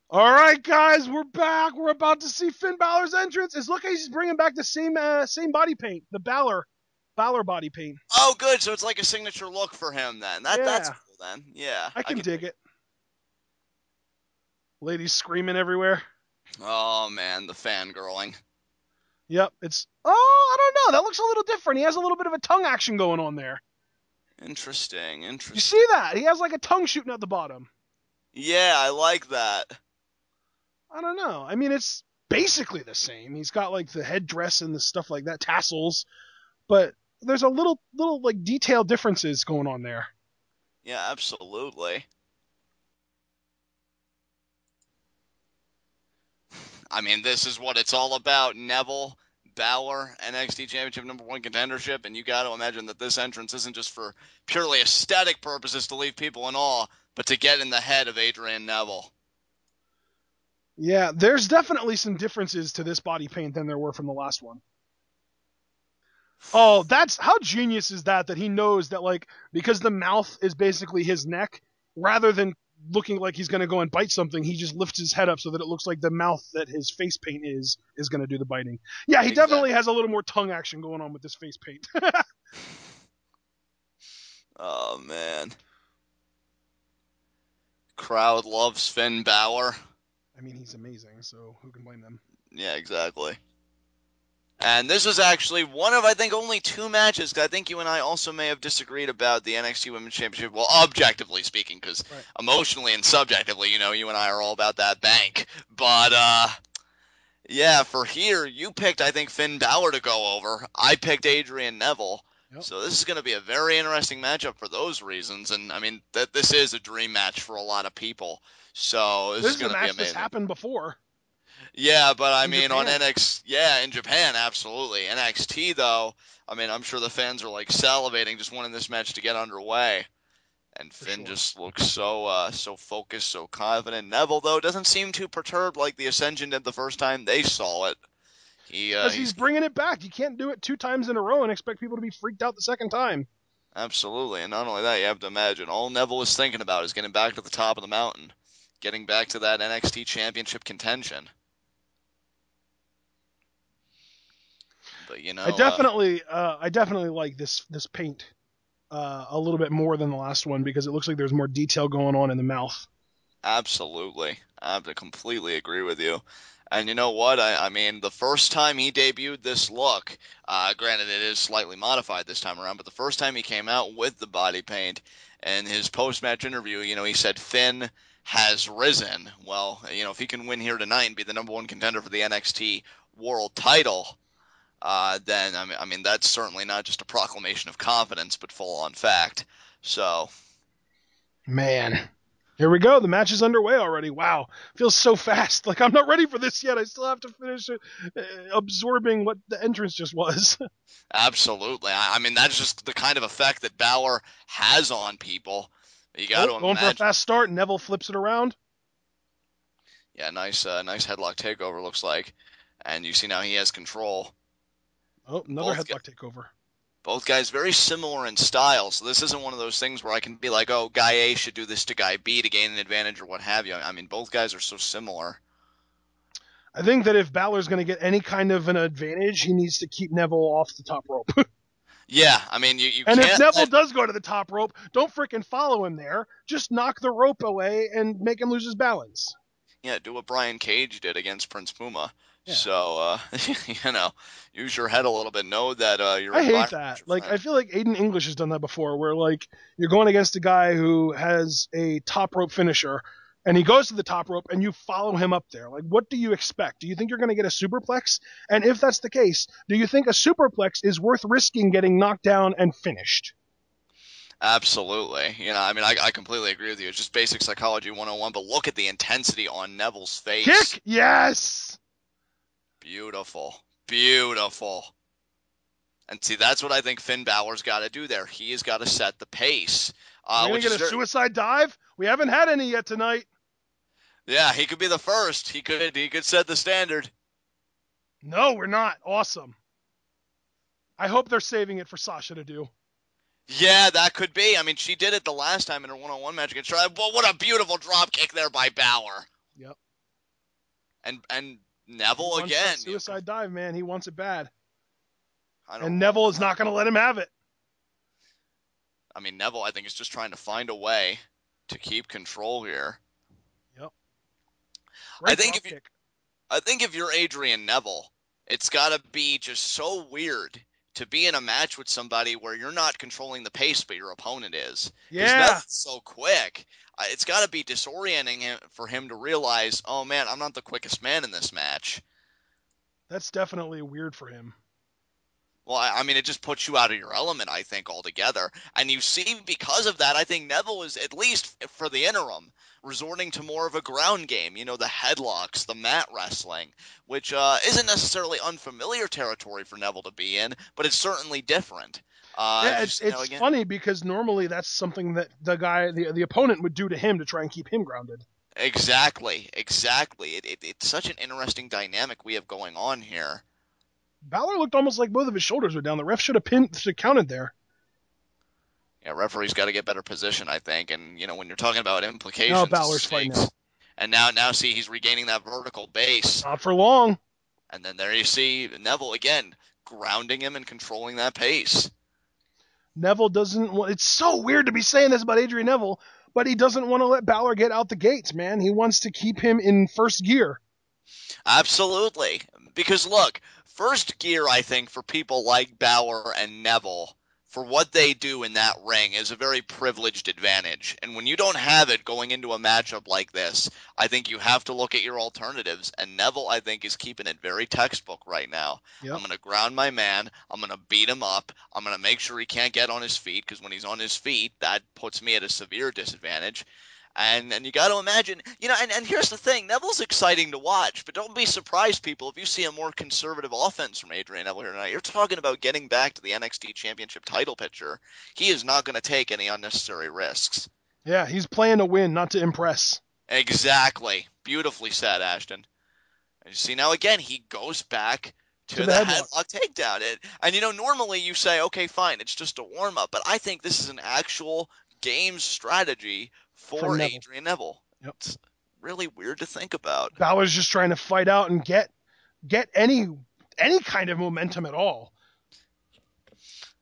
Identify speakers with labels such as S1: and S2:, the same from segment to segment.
S1: All right, guys, we're back. We're about to see Finn Balor's entrance. It's looking like he's bringing back the same body paint, the Balor body paint.
S2: Oh, good. So it's like a signature look for him then. That's
S1: Yeah,
S2: cool then. Yeah,
S1: I
S2: I
S1: can
S2: can
S1: dig
S2: dig.
S1: it. Ladies screaming everywhere.
S2: Oh man, the fangirling.
S1: Yep, it's. Oh, I don't know. That looks a little different. He has a little bit of a tongue action going on there.
S2: Interesting,
S1: You see
S2: interesting.
S1: that? He has like a tongue shooting at the bottom.
S2: Yeah, I like that.
S1: I don't know. I mean, it's basically the same. He's got like the headdress and the stuff like that, tassels, but there's a little like detail differences going on there.
S2: Yeah, absolutely. I mean, this is what it's all about. Neville, Balor, NXT Championship #1 contendership, and you got to imagine that this entrance isn't just for purely aesthetic purposes to leave people in awe, but to get in the head of Adrian Neville.
S1: Yeah, there's definitely some differences to this body paint than there were from the last one. Oh, that's how genius is that he knows that like because the mouth is basically his neck, rather than looking like he's going to go and bite something, he just lifts his head up so that it looks like the mouth that his face paint is going to do the biting. Yeah, he definitely
S2: Exactly.
S1: has a little more tongue action going on with this face paint.
S2: Oh man, crowd loves Finn Balor.
S1: I mean, he's amazing, so who can blame them?
S2: Yeah, exactly. And this was actually one of, I think, only two matches. 'Cause I think you and I also may have disagreed about the NXT Women's Championship. Well, objectively speaking, because
S1: Right.
S2: emotionally and subjectively, you and I are all about that bank. But, yeah, for here, you picked, I think, Finn Balor to go over. I picked Adrian Neville.
S1: Yep.
S2: So this is going to be a very interesting matchup for those reasons. And, I mean, this is a dream match for a lot of people. So this
S1: This
S2: is
S1: is a
S2: going to be
S1: match that's
S2: amazing.
S1: happened before
S2: Yeah, but I
S1: in
S2: mean, on
S1: Japan.
S2: NXT, yeah, in Japan, absolutely. NXT, though, I mean, I'm sure the fans are like salivating, just wanting this match to get underway. And
S1: For
S2: Finn
S1: sure.
S2: just looks so focused, so confident. Neville, though, doesn't seem too perturbed like the Ascension did the first time they saw it.
S1: Because he's
S2: He's
S1: bringing it back. You can't do it two times in a row and expect people to be freaked out the second time.
S2: absolutely, and not only that, you have to imagine all Neville is thinking about is getting back to the top of the mountain, getting back to that NXT Championship contention. But
S1: I definitely like this paint a little bit more than the last one because it looks like there's more detail going on in the mouth.
S2: absolutely, I have to completely agree with you. And you know what? I mean, the first time he debuted this look, granted it is slightly modified this time around, but the first time he came out with the body paint in his post-match interview, he said Finn has risen. Well, if he can win here tonight and be the #1 contender for the NXT World Title, then I mean that's certainly not just a proclamation of confidence, but full-on fact. So
S1: Man, here we go. The match is underway already. Wow, feels so fast. Like I'm not ready for this yet. I still have to finish absorbing what the entrance just was.
S2: absolutely, I mean that's just the kind of effect that Balor has on people. You got
S1: Oh,
S2: to
S1: going for a
S2: imagine.
S1: fast start. Neville flips it around.
S2: Yeah, nice headlock takeover looks like, and you see now he has control.
S1: Oh, another
S2: Both
S1: headlock takeover.
S2: both guys very similar in style, so this isn't one of those things where I can be like, oh, guy A should do this to guy B to gain an advantage or what have you. I mean, both guys are so similar.
S1: I think that if Balor's going to get any kind of an advantage, he needs to keep Neville off the top rope.
S2: Yeah, I mean, you
S1: And if
S2: can't
S1: Neville
S2: let.
S1: does go to the top rope, don't freaking follow him there. Just knock the rope away and make him lose his balance.
S2: Yeah, do what Brian Cage did against Prince Puma.
S1: Yeah.
S2: So, you know, use your head a little bit. Know that your
S1: I hate
S2: environment is
S1: that.
S2: your
S1: Like, I
S2: friend.
S1: feel like Aiden English has done that before, where, like, you're going against a guy who has a top rope finisher, and he goes to the top rope, and you follow him up there. Like, what do you expect? Do you think you're going to get a superplex? And if that's the case, do you think a superplex is worth risking getting knocked down and finished?
S2: Absolutely. I mean, I completely agree with you. It's just basic psychology 101, but look at the intensity on Neville's face.
S1: Kick? Yes!
S2: Beautiful. Beautiful. And see, that's what I think Finn Balor's got to do there. He has got to set the pace,
S1: Are we going
S2: which
S1: to
S2: is
S1: get a
S2: very.
S1: suicide dive? We haven't had any yet tonight.
S2: Yeah, he could be the first. He could set the standard.
S1: No, we're not. Awesome. I hope they're saving it for Sasha to do.
S2: Yeah, that could be. I mean, she did it the last time in her one-on-one match against Charlotte. Well, what a beautiful drop kick there by Balor.
S1: Yep.
S2: And
S1: He
S2: Neville
S1: wants that
S2: again.
S1: suicide dive, man. He wants it bad.
S2: I don't
S1: And
S2: know.
S1: Neville is not going to let him have it.
S2: I mean, Neville, I think, is just trying to find a way to keep control here.
S1: Yep.
S2: I
S1: Great
S2: think
S1: drop
S2: if you,
S1: kick.
S2: I think if you're Adrian Neville, it's got to be just so weird to be in a match with somebody where you're not controlling the pace, but your opponent is. Because
S1: Yeah.
S2: Neville's so quick. It's got to be disorienting for him to realize, oh man, I'm not the quickest man in this match.
S1: That's definitely weird for him.
S2: Well, I mean, it just puts you out of your element, I think, altogether. And you see, because of that, I think Neville is, at least for the interim, resorting to more of a ground game. You know, the headlocks, the mat wrestling, which isn't necessarily unfamiliar territory for Neville to be in, but it's certainly different.
S1: Yeah,
S2: Just,
S1: it's
S2: again,
S1: funny because normally that's something that the opponent would do to him to try and keep him grounded.
S2: exactly. It's such an interesting dynamic we have going on here.
S1: Balor looked almost like both of his shoulders were down. The ref should have counted there.
S2: Yeah, referee's got to get better position, I think. And when you're talking about implications,
S1: No, Balor's fighting
S2: stakes,
S1: out.
S2: and now see he's regaining that vertical base,
S1: Not for long.
S2: and then there you see Neville again grounding him and controlling that pace.
S1: Neville doesn't want. It's so weird to be saying this about Adrian Neville, but he doesn't want to let Balor get out the gates, man. He wants to keep him in first gear.
S2: Absolutely, because look, first gear, I think, for people like Balor and Neville, for what they do in that ring, is a very privileged advantage. And when you don't have it going into a matchup like this, I think you have to look at your alternatives. And Neville, I think, is keeping it very textbook right now.
S1: Yep.
S2: I'm going to ground my man. I'm going to beat him up. I'm going to make sure he can't get on his feet, because when he's on his feet, that puts me at a severe disadvantage. And you got to imagine, and here's the thing, Neville's exciting to watch, but don't be surprised, people, if you see a more conservative offense from Adrian Neville here tonight. You're talking about getting back to the NXT Championship title picture. He is not going to take any unnecessary risks.
S1: Yeah, he's playing to win, not to impress.
S2: Exactly. Beautifully said, Ashton. And you see, now again, he goes back to the headlock takedown. Normally you say, okay, fine, it's just a warm-up, but I think this is an actual game strategy for Adrian Neville.
S1: Yep.
S2: It's really weird to think about.
S1: Balor's just trying to fight out and get any kind of momentum at all.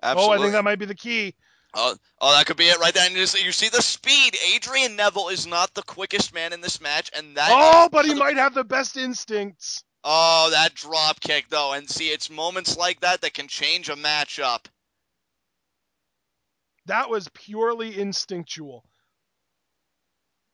S2: Absolutely.
S1: Oh, I think that might be the key.
S2: Oh, that could be it right there. And you see the speed. Adrian Neville is not the quickest man in this match, and
S1: but he might have the best instincts.
S2: Oh, that drop kick though, and see, it's moments like that that can change a matchup.
S1: That was purely instinctual.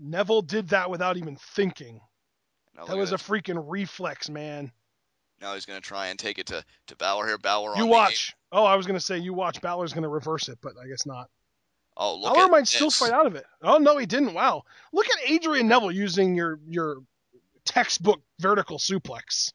S1: Neville did that without even thinking. That was a freaking reflex, man.
S2: Now he's going to try and take it to Balor here. Balor
S1: you watch. I was going to say you watch. Balor's going to reverse it, but I guess not.
S2: Oh, look
S1: Balor
S2: at
S1: might
S2: this.
S1: still fight out of it. Oh, no, he didn't. Wow. Look at Adrian Neville using your textbook vertical suplex.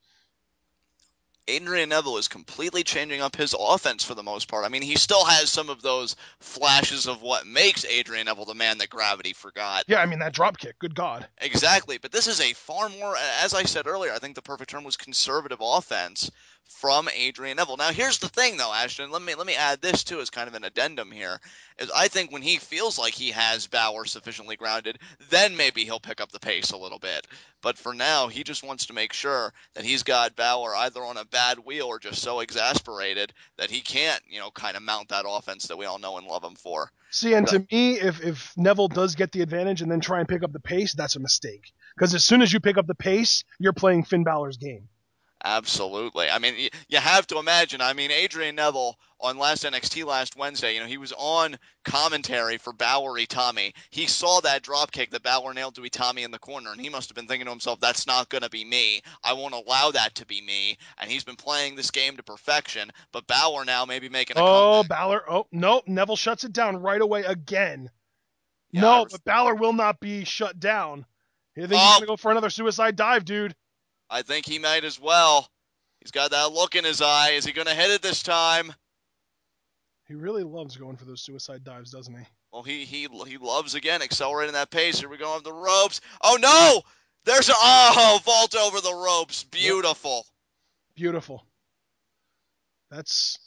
S2: Adrian Neville is completely changing up his offense for the most part. I mean, he still has some of those flashes of what makes Adrian Neville the man that gravity forgot.
S1: Yeah, I mean, that drop kick, good God.
S2: Exactly, but this is a far more, as I said earlier, I think the perfect term was conservative offense from Adrian Neville. Now, here's the thing, though, Ashton. Let me add this, too, as kind of an addendum here. Is I think when he feels like he has Balor sufficiently grounded, then maybe he'll pick up the pace a little bit. But for now, he just wants to make sure that he's got Balor either on a bad wheel or just so exasperated that he can't, kind of mount that offense that we all know and love him for.
S1: See, and to me, if Neville does get the advantage and then try and pick up the pace, that's a mistake. Because as soon as you pick up the pace, you're playing Finn Balor's game.
S2: Absolutely. I mean, you have to imagine. I mean, Adrian Neville on last NXT last Wednesday, he was on commentary for Balor Itami. He saw that drop kick that Balor nailed to Itami in the corner, and he must have been thinking to himself, that's not going to be me. I won't allow that to be me. And he's been playing this game to perfection, but Balor now may be making a comeback.
S1: Balor. Oh, no. Neville shuts it down right away again.
S2: Yeah,
S1: but Balor will not be shut down. You think he's going to go for another suicide dive, dude?
S2: I think he might as well. He's got that look in his eye. Is he going to hit it this time?
S1: He really loves going for those suicide dives, doesn't he?
S2: Well, he loves, again, accelerating that pace. Here we go on the ropes. Oh, no! There's a vault over the ropes. Beautiful.
S1: Yep. Beautiful. That's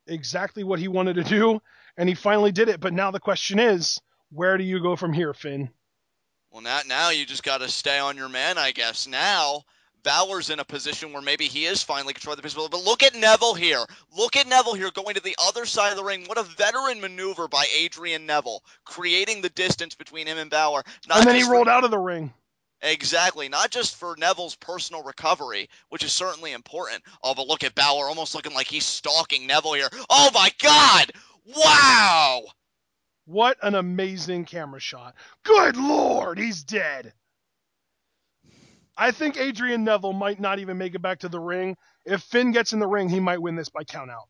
S1: exactly what he wanted to do, and he finally did it. But now the question is, where do you go from here, Finn?
S2: Well, now you just got to stay on your man, I guess. Now, Balor's in a position where maybe he is finally controlling the pistol. But look at Neville here. Look at Neville here going to the other side of the ring. What a veteran maneuver by Adrian Neville, creating the distance between him and Balor.
S1: And then he rolled out of the ring.
S2: Exactly. Not just for Neville's personal recovery, which is certainly important. Oh, but look at Balor almost looking like he's stalking Neville here. Oh, my God. Wow.
S1: What an amazing camera shot. Good Lord, he's dead. I think Adrian Neville might not even make it back to the ring. If Finn gets in the ring, he might win this by countout.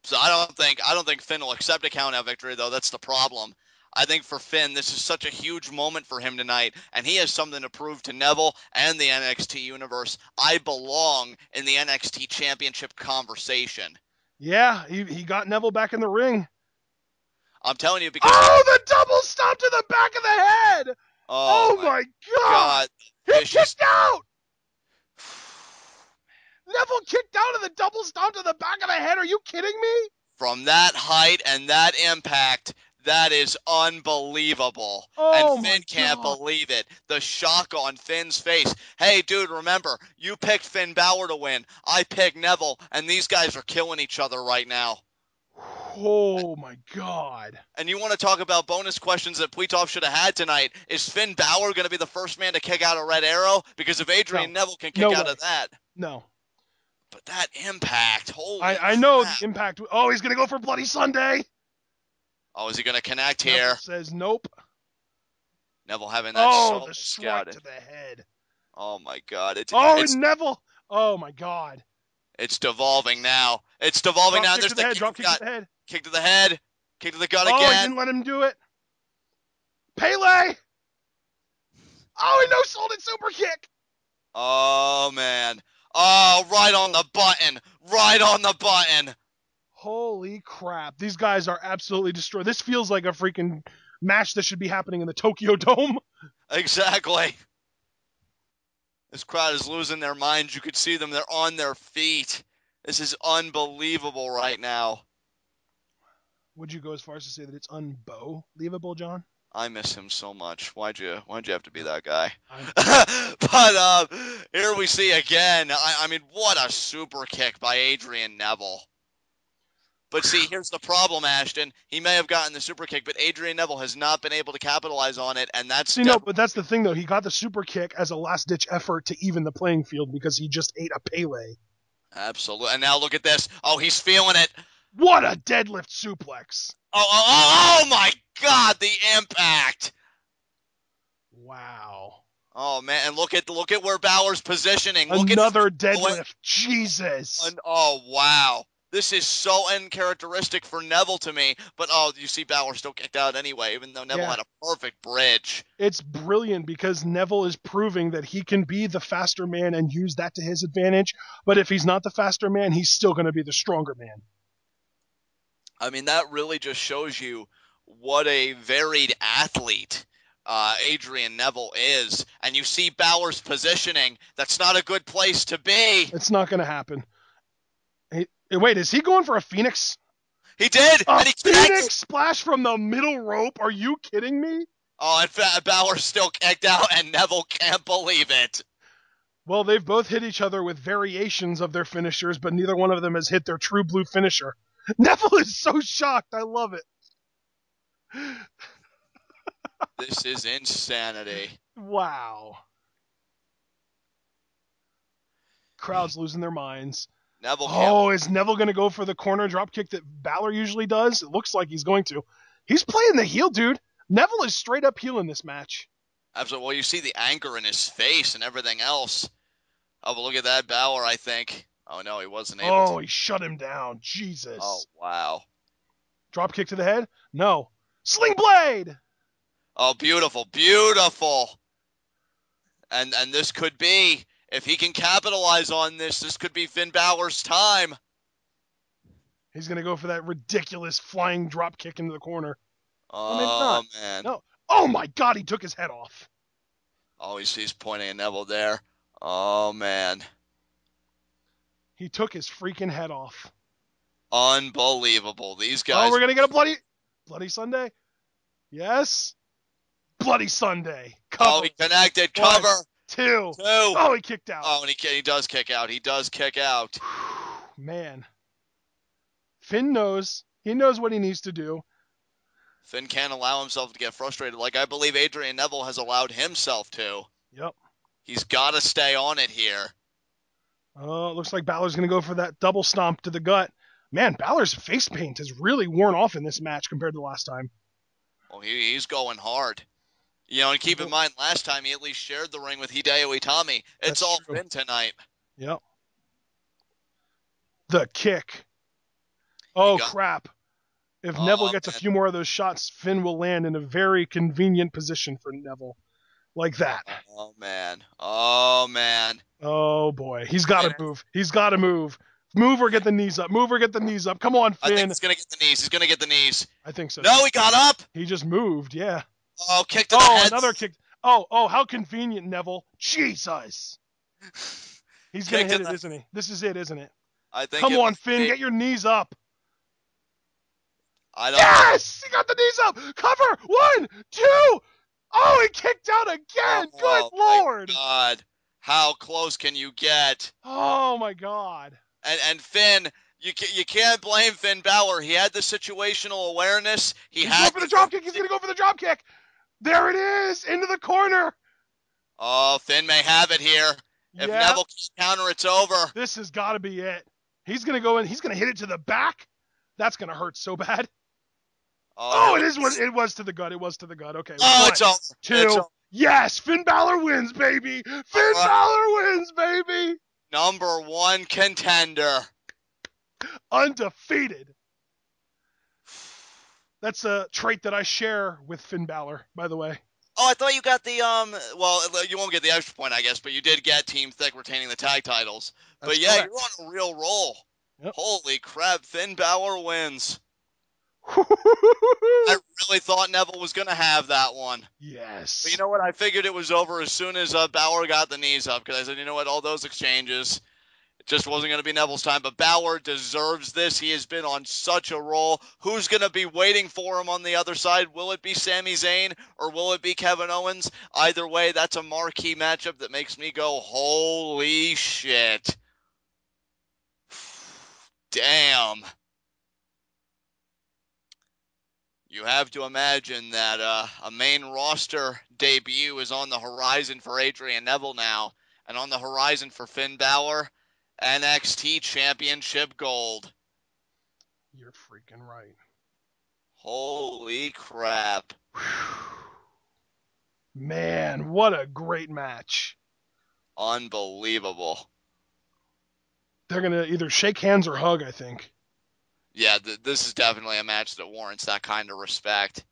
S2: So I don't think Finn will accept a countout victory, though. That's the problem. I think for Finn, this is such a huge moment for him tonight, and he has something to prove to Neville and the NXT universe. I belong in the NXT Championship conversation.
S1: Yeah, he got Neville back in the ring.
S2: I'm telling you because...
S1: Oh, the double stomp to the back of the head! Oh my God! He kicked out! Neville kicked out of the double stomp to the back of the head. Are you kidding me?
S2: From that height and that impact... That is unbelievable.
S1: Oh,
S2: and Finn can't believe it. The shock on Finn's face. Hey, dude, remember, you picked Finn Balor to win. I picked Neville, and these guys are killing each other right now.
S1: Oh, my God.
S2: And you want to talk about bonus questions that Pletov should have had tonight. Is Finn Balor going to be the first man to kick out a Red Arrow? Because if Adrian Neville can kick out of that.
S1: No.
S2: But that impact, holy
S1: I know
S2: crap.
S1: the impact. Oh, he's going to go for Bloody Sunday.
S2: Oh, is he going to connect here?
S1: Neville says nope.
S2: Neville having that
S1: the strike to the head.
S2: Oh, my God. It's
S1: Neville. Oh, my God.
S2: It's devolving now. It's devolving now.
S1: There's the drop kick to the head.
S2: Kick to the head. Kick to the gut again.
S1: Oh, he didn't let him do it. Pele. Oh, he no-sold it. Super kick.
S2: Oh, man. Oh, right on the button. Right on the button.
S1: Holy crap. These guys are absolutely destroyed. This feels like a freaking match that should be happening in the Tokyo Dome.
S2: Exactly. This crowd is losing their minds. You could see them. They're on their feet. This is unbelievable right now.
S1: Would you go as far as to say that it's unbelievable, John?
S2: I miss him so much. Why'd you have to be that guy? But here we see again. I mean, what a super kick by Adrian Neville. But see, here's the problem, Ashton. He may have gotten the super kick, but Adrian Neville has not been able to capitalize on it, and that's...
S1: See, no, but that's the thing, though. He got the super kick as a last-ditch effort to even the playing field because he just ate a Pele.
S2: Absolutely. And now look at this. Oh, he's feeling it.
S1: What a deadlift suplex.
S2: Oh my God, the impact.
S1: Wow.
S2: Oh, man, and look at where Balor's positioning.
S1: Another deadlift. Jesus.
S2: Oh, wow. This is so uncharacteristic for Neville to me, but you see Balor still kicked out anyway, even though Neville had a perfect bridge.
S1: It's brilliant because Neville is proving that he can be the faster man and use that to his advantage, but if he's not the faster man, he's still going to be the stronger man.
S2: I mean, that really just shows you what a varied athlete Adrian Neville is, and you see Balor's positioning. That's not a good place to be.
S1: It's not going to happen. Wait, is he going for a Phoenix?
S2: He did!
S1: A Phoenix splash from the middle rope? Are you kidding me?
S2: Oh, in fact, Balor's still kicked out, and Neville can't believe it.
S1: Well, they've both hit each other with variations of their finishers, but neither one of them has hit their true blue finisher. Neville is so shocked. I love it.
S2: This is insanity.
S1: Wow. Crowd's losing their minds. Is Neville going to go for the corner dropkick that Balor usually does? It looks like he's going to. He's playing the heel, dude. Neville is straight up heel in this match.
S2: Absolutely. Well, you see the anger in his face and everything else. Oh, but look at that Balor, I think. Oh, no, he wasn't able to.
S1: Oh, he shut him down. Jesus.
S2: Oh, wow.
S1: Dropkick to the head? No. Sling blade!
S2: Oh, beautiful, beautiful. And this could be... If he can capitalize on this could be Finn Balor's time.
S1: He's going to go for that ridiculous flying drop kick into the corner.
S2: Oh, man.
S1: No. Oh, my God, he took his head off.
S2: Oh, he's pointing at Neville there. Oh, man.
S1: He took his freaking head off.
S2: Unbelievable. These guys...
S1: Oh, we're going to get a Bloody Sunday? Yes. Bloody Sunday. Cover.
S2: Oh, he connected. Cover.
S1: 2.
S2: Two.
S1: Oh, he kicked out.
S2: Oh, and he does kick out. He does kick out.
S1: Man. Finn knows. He knows what he needs to do.
S2: Finn can't allow himself to get frustrated like I believe Adrian Neville has allowed himself to.
S1: Yep.
S2: He's got to stay on it here.
S1: Oh, it looks like Balor's going to go for that double stomp to the gut. Man, Balor's face paint has really worn off in this match compared to the last time.
S2: Well, he's going hard. You know, and keep in mind, last time he at least shared the ring with Hideo Itami. It's all Finn tonight.
S1: Yep. The kick. Oh, crap. If Neville gets a few more of those shots, Finn will land in a very convenient position for Neville. Like that.
S2: Oh, man. Oh, man.
S1: Oh, boy. He's got to move. He's got to move. Move or get the knees up. Move or get the knees up. Come on, Finn.
S2: I think he's going to get the knees. He's going to get the knees.
S1: I think so.
S2: No, he got up.
S1: He just moved, yeah.
S2: Oh, kick to the head.
S1: Oh, another kick. Oh, how convenient, Neville. Jesus. He's going to hit it, isn't he? This is it, isn't it?
S2: I think.
S1: Come on, Finn. Get your knees up.
S2: Yes!
S1: He got the knees up. Cover. 1, 2. Oh, he kicked out again. Good Lord.
S2: My God. How close can you get?
S1: Oh, my God.
S2: And Finn, you can't blame Finn Balor. He had the situational awareness. He's
S1: going for the drop kick. He's going to go for the drop kick. There it is. Into the corner.
S2: Oh, Finn may have it here. If Neville can counter, it's over.
S1: This has got to be it. He's going to go in. He's going to hit it to the back. That's going to hurt so bad. Oh, it was to the gut. It was to the gut. Okay.
S2: Oh, it's over.
S1: 2.
S2: It's over.
S1: Yes, Finn Balor wins, baby. Finn Balor wins, baby.
S2: Number 1 contender.
S1: Undefeated. That's a trait that I share with Finn Balor, by the way.
S2: Oh, I thought you got the well, you won't get the extra point, I guess, but you did get Team Thick retaining the tag titles. That's but yeah, correct. You're on a real roll. Yep. Holy crap, Finn Balor wins. I really thought Neville was going to have that one.
S1: Yes.
S2: But you know what? I figured it was over as soon as Balor got the knees up, because I said, you know what? All those exchanges, it just wasn't going to be Neville's time. But Balor deserves this. He has been on such a roll. Who's going to be waiting for him on the other side? Will it be Sami Zayn or will it be Kevin Owens? Either way, that's a marquee matchup that makes me go, holy shit. Damn. You have to imagine that a main roster debut is on the horizon for Adrian Neville now, and on the horizon for Finn Balor, NXT Championship Gold.
S1: You're freaking right.
S2: Holy crap.
S1: Man, what a great match.
S2: Unbelievable.
S1: They're going to either shake hands or hug, I think.
S2: Yeah, this is definitely a match that warrants that kind of respect.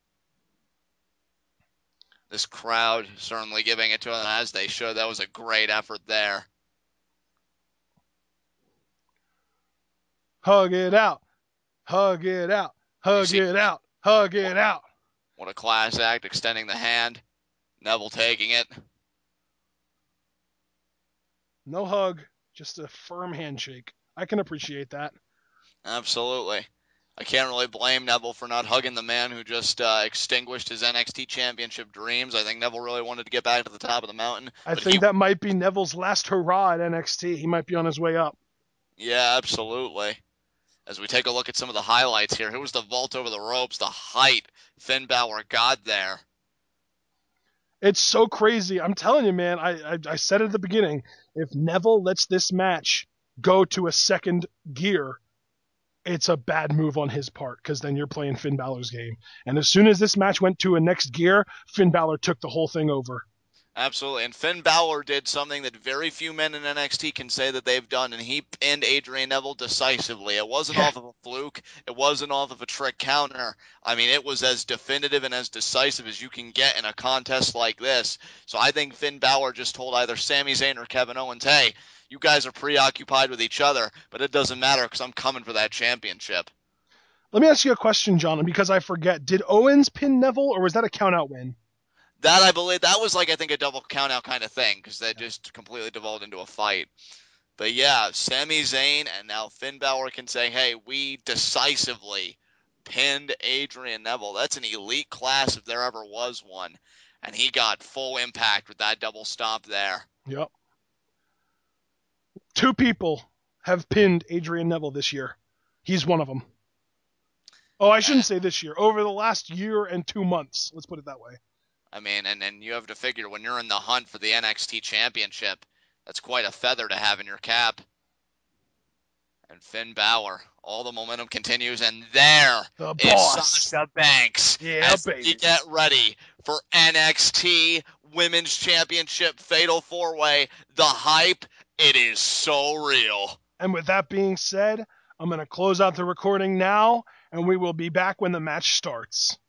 S2: This crowd certainly giving it to them as they should. That was a great effort there.
S1: Hug it out. Hug it out. Hug it out. Hug it out.
S2: What a class act, extending the hand. Neville taking it.
S1: No hug, just a firm handshake. I can appreciate that.
S2: Absolutely. I can't really blame Neville for not hugging the man who just extinguished his NXT Championship dreams. I think Neville really wanted to get back to the top of the mountain.
S1: I think that might be Neville's last hurrah at NXT. He might be on his way up.
S2: Yeah, absolutely. As we take a look at some of the highlights here, here was the vault over the ropes, the height Finn Balor got there.
S1: It's so crazy. I'm telling you, man, I said it at the beginning. If Neville lets this match go to a second gear, it's a bad move on his part, because then you're playing Finn Balor's game. And as soon as this match went to a next gear, Finn Balor took the whole thing over.
S2: Absolutely. And Finn Balor did something that very few men in NXT can say that they've done, and he pinned Adrian Neville decisively. It wasn't off of a fluke. It wasn't off of a trick counter. I mean, it was as definitive and as decisive as you can get in a contest like this. So I think Finn Balor just told either Sami Zayn or Kevin Owens, hey, you guys are preoccupied with each other, but it doesn't matter because I'm coming for that championship.
S1: Let me ask you a question, John, because I forget. Did Owens pin Neville, or was that a count-out win?
S2: That, I believe, that was like, I think, a double count-out kind of thing, because that just completely devolved into a fight. But yeah, Sami Zayn and now Finn Balor can say, hey, we decisively pinned Adrian Neville. That's an elite class if there ever was one. and he got full impact with that double stomp there.
S1: Yep. 2 people have pinned Adrian Neville this year. He's one of them. Oh, I shouldn't say this year. Over the last year and 2 months. Let's put it that way.
S2: I mean, and you have to figure when you're in the hunt for the NXT Championship, that's quite a feather to have in your cap. And Finn Balor, all the momentum continues, and there
S1: The
S2: is
S1: boss.
S2: Sasha Banks
S1: Yeah,
S2: as
S1: baby.
S2: we get ready for NXT Women's Championship Fatal 4-Way. The hype, it is so real.
S1: And with that being said, I'm going to close out the recording now, and we will be back when the match starts.